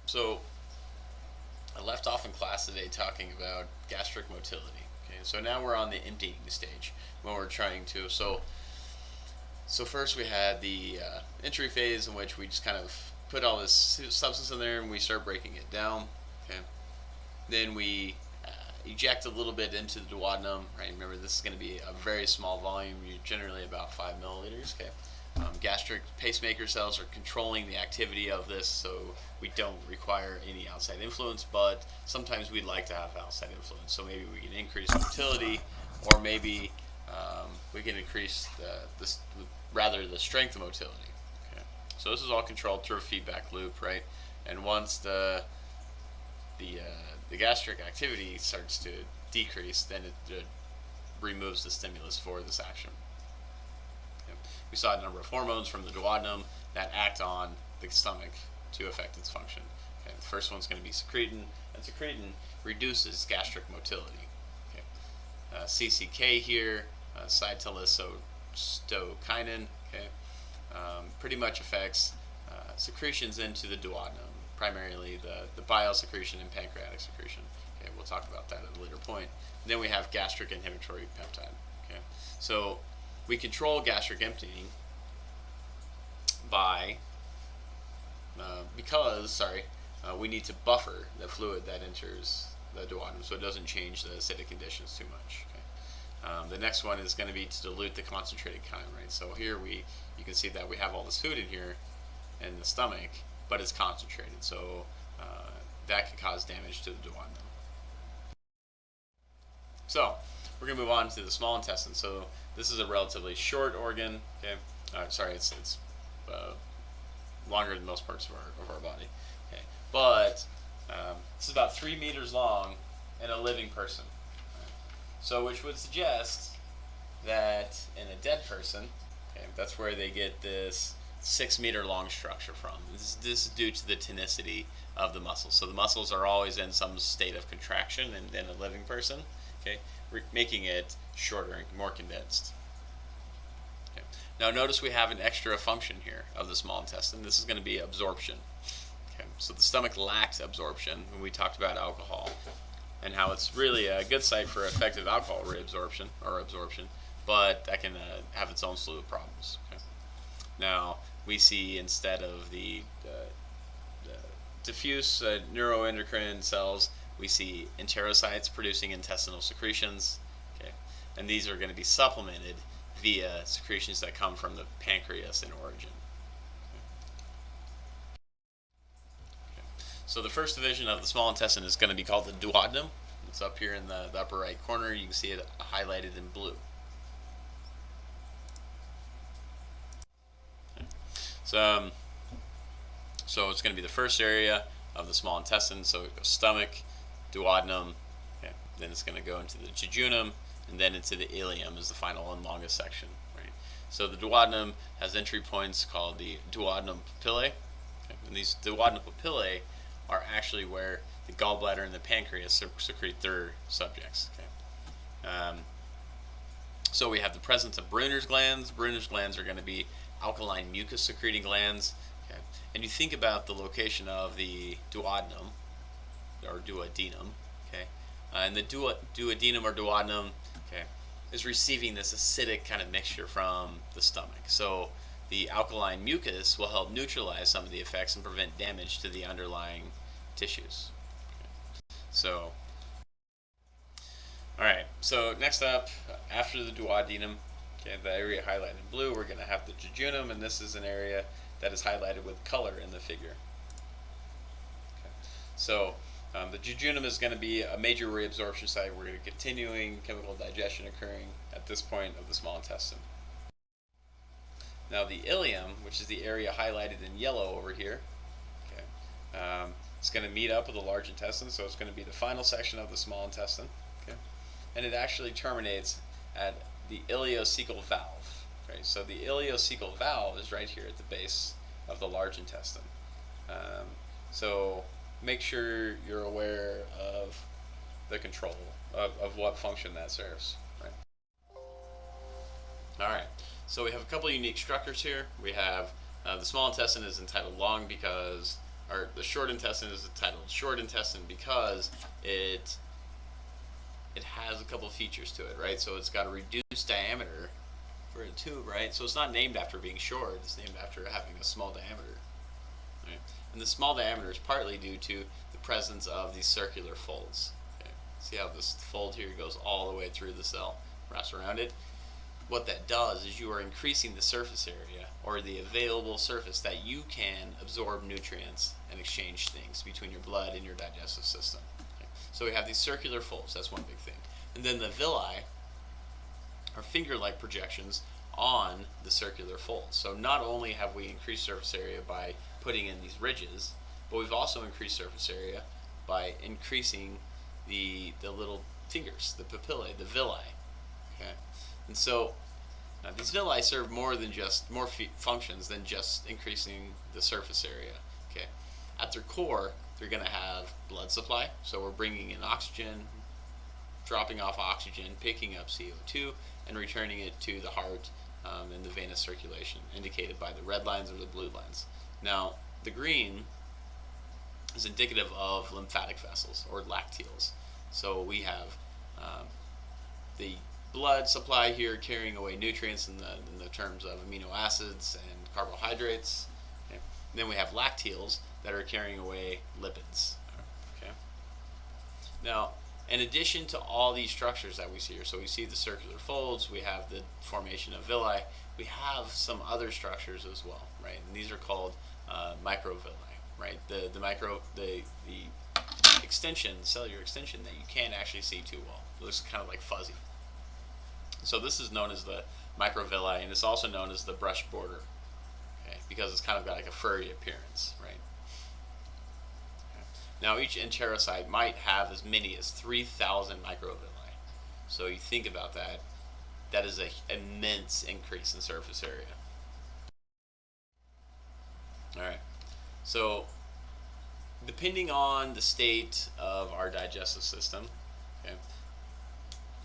So I left off in class today talking about gastric motility. Okay, so now we're on the emptying stage when we're trying to. So first we had the entry phase in which we just kind of put all this substance in there and we start breaking it down. Okay, then we eject a little bit into the duodenum. Right, remember this is going to be a very small volume, generally about 5 milliliters. Okay, gastric pacemaker cells are controlling the activity of this, so we don't require any outside influence, but sometimes we'd like to have outside influence. So maybe we can increase motility, or maybe we can increase the strength of motility. Okay. So this is all controlled through a feedback loop, right? And once the the gastric activity starts to decrease, then it removes the stimulus for this action. We saw a number of hormones from the duodenum that act on the stomach to affect its function. Okay, the first one's going to be secretin, and secretin reduces gastric motility. Okay. CCK here, cytosine, okay, pretty much affects secretions into the duodenum, primarily the bile secretion and pancreatic secretion. Okay, we'll talk about that at a later point. And then we have gastric inhibitory peptide. Okay, so we control gastric emptying by we need to buffer the fluid that enters the duodenum so it doesn't change the acidic conditions too much. Okay. The next one is going to be to dilute the concentrated chyme, right? So here you can see that we have all this food in here in the stomach, but it's concentrated, so that can cause damage to the duodenum. So we're going to move on to the small intestine. So this is a relatively short organ. Okay, it's longer than most parts of our body. Okay, but this is about 3 meters long in a living person. Right? So which would suggest that in a dead person, okay, that's where they get this 6 meter long structure from. This is due to the tonicity of the muscles. So the muscles are always in some state of contraction in a living person. Okay, making it shorter and more condensed. Okay. Now notice we have an extra function here of the small intestine. This is going to be absorption. Okay. So the stomach lacks absorption when we talked about alcohol and how it's really a good site for effective alcohol reabsorption or absorption, but that can have its own slew of problems. Okay. Now we see instead of the diffuse neuroendocrine cells, we see enterocytes producing intestinal secretions, okay, and these are going to be supplemented via secretions that come from the pancreas in origin. Okay. So the first division of the small intestine is going to be called the duodenum. It's up here in the upper right corner. You can see it highlighted in blue. Okay. So it's going to be the first area of the small intestine. So it goes stomach, duodenum, okay. Then it's going to go into the jejunum, and then into the ileum is the final and longest section. Right. So the duodenum has entry points called the duodenum papillae, okay. And these duodenum papillae are actually where the gallbladder and the pancreas secrete their subjects. Okay. So we have the presence of Brunner's glands. Brunner's glands are going to be alkaline mucus secreting glands. Okay. And you think about the location of the duodenum or duodenum, okay, and the duodenum or duodenum, okay, is receiving this acidic kind of mixture from the stomach. So the alkaline mucus will help neutralize some of the effects and prevent damage to the underlying tissues. Okay. So, all right. So next up, after the duodenum, okay, the area highlighted in blue, we're going to have the jejunum, and this is an area that is highlighted with color in the figure. Okay. So the jejunum is going to be a major reabsorption site. We're going to continuing chemical digestion occurring at this point of the small intestine. Now the ileum, which is the area highlighted in yellow over here, okay, it's going to meet up with the large intestine, so it's going to be the final section of the small intestine, okay, and it actually terminates at the ileocecal valve. Okay, so the ileocecal valve is right here at the base of the large intestine. So make sure you're aware of the control of what function that serves. Right. All right. So we have a couple of unique structures here. We have the small intestine is entitled long because or the short intestine is titled short intestine because it has a couple features to it, right? So it's got a reduced diameter for a tube, right? So it's not named after being short; it's named after having a small diameter, right? And the small diameter is partly due to the presence of these circular folds. Okay? See how this fold here goes all the way through the cell, wraps around it. What that does is you are increasing the surface area, or the available surface that you can absorb nutrients and exchange things between your blood and your digestive system. Okay? So we have these circular folds, that's one big thing. And then the villi are finger-like projections on the circular folds. So not only have we increased surface area by putting in these ridges, but we've also increased surface area by increasing the little fingers, the papillae, the villi. Okay? And so these villi serve more functions than just increasing the surface area. Okay, at their core, they're going to have blood supply. So we're bringing in oxygen, dropping off oxygen, picking up CO2, and returning it to the heart and the venous circulation, indicated by the red lines or the blue lines. Now, the green is indicative of lymphatic vessels or lacteals. So we have the blood supply here carrying away nutrients in the terms of amino acids and carbohydrates. Okay. Then we have lacteals that are carrying away lipids. Okay. Now, in addition to all these structures that we see here, so we see the circular folds, we have the formation of villi, we have some other structures as well, right? And these are called microvilli, right? The extension, the cellular extension that you can't actually see too well. It looks kind of like fuzzy. So this is known as the microvilli, and it's also known as the brush border, okay, because it's kind of got like a furry appearance, right? Okay. Now each enterocyte might have as many as 3,000 microvilli. So you think about that, that is an immense increase in surface area. Alright, so depending on the state of our digestive system, okay,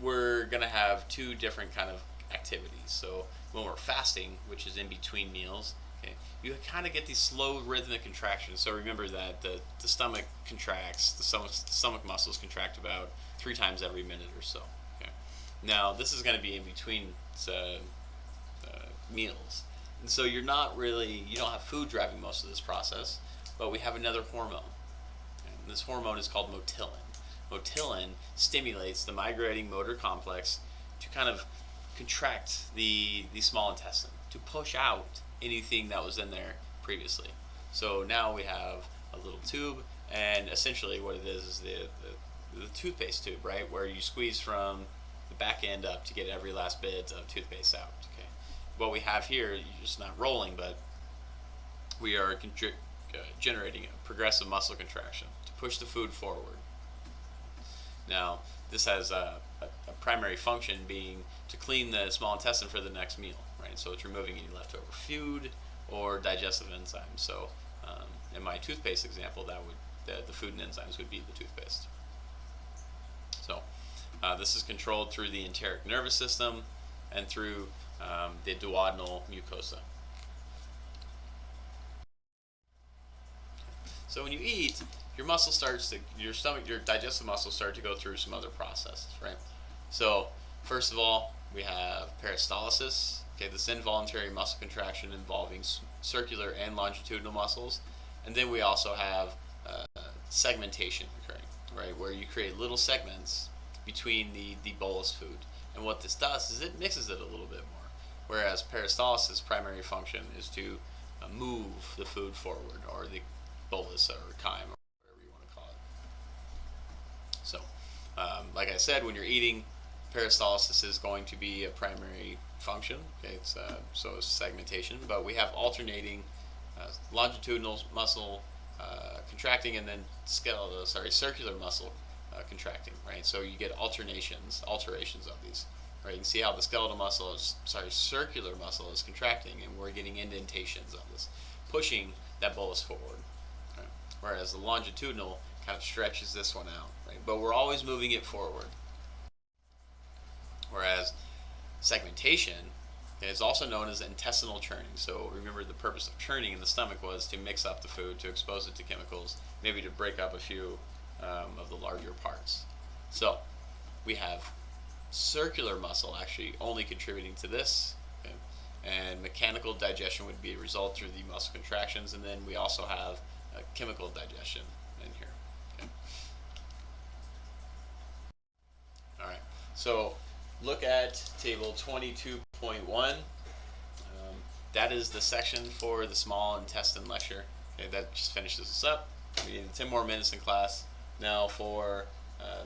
we're going to have two different kind of activities. So when we're fasting, which is in between meals, okay, you kind of get these slow rhythmic contractions. So remember that the stomach contracts, the stomach muscles contract about 3 times every minute or so. Okay. Now this is going to be in between meals. And so you don't have food driving most of this process, but we have another hormone. Okay. And this hormone is called motilin. Motilin stimulates the migrating motor complex to kind of contract the small intestine, to push out anything that was in there previously. So now we have a little tube, and essentially what it is the toothpaste tube, right, where you squeeze from the back end up to get every last bit of toothpaste out. Okay. What we have here, you're just not rolling, but we are generating a progressive muscle contraction to push the food forward. Now, this has a primary function being to clean the small intestine for the next meal, right? So it's removing any leftover food or digestive enzymes. So in my toothpaste example, the food and enzymes would be the toothpaste. So this is controlled through the enteric nervous system and through the duodenal mucosa. So when you eat, your digestive muscles start to go through some other processes, right? So first of all, we have peristalsis, okay, this involuntary muscle contraction involving circular and longitudinal muscles, and then we also have segmentation occurring, right, where you create little segments between the bolus food, and what this does is it mixes it a little bit more, whereas peristalsis' primary function is to move the food forward, or the bolus or chyme, So, like I said, when you're eating, peristalsis is going to be a primary function. Okay, so it's segmentation, but we have alternating longitudinal muscle contracting, and then circular muscle contracting. Right, so you get alterations of these. Right, you can see how the circular muscle is contracting, and we're getting indentations of this, pushing that bolus forward. Right? Whereas the longitudinal kind of stretches this one out, right? But we're always moving it forward. Whereas segmentation It's also known as intestinal churning. So remember, the purpose of churning in the stomach was to mix up the food, to expose it to chemicals, maybe to break up a few of the larger parts. So we have circular muscle actually only contributing to this. Okay? And mechanical digestion would be a result through the muscle contractions, and then we also have chemical digestion in here. Okay? All right. So look at table 22.1. That is the section for the small intestine lecture. Okay, that just finishes us up. We need 10 more minutes in class. Now for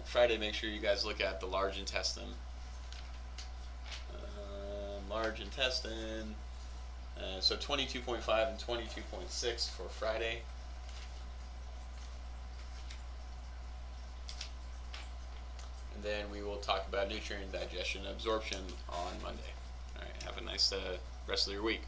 Friday, make sure you guys look at the large intestine. Large intestine. So 22.5 and 22.6 for Friday. And then we will talk about nutrient digestion and absorption on Monday. All right, have a nice rest of your week.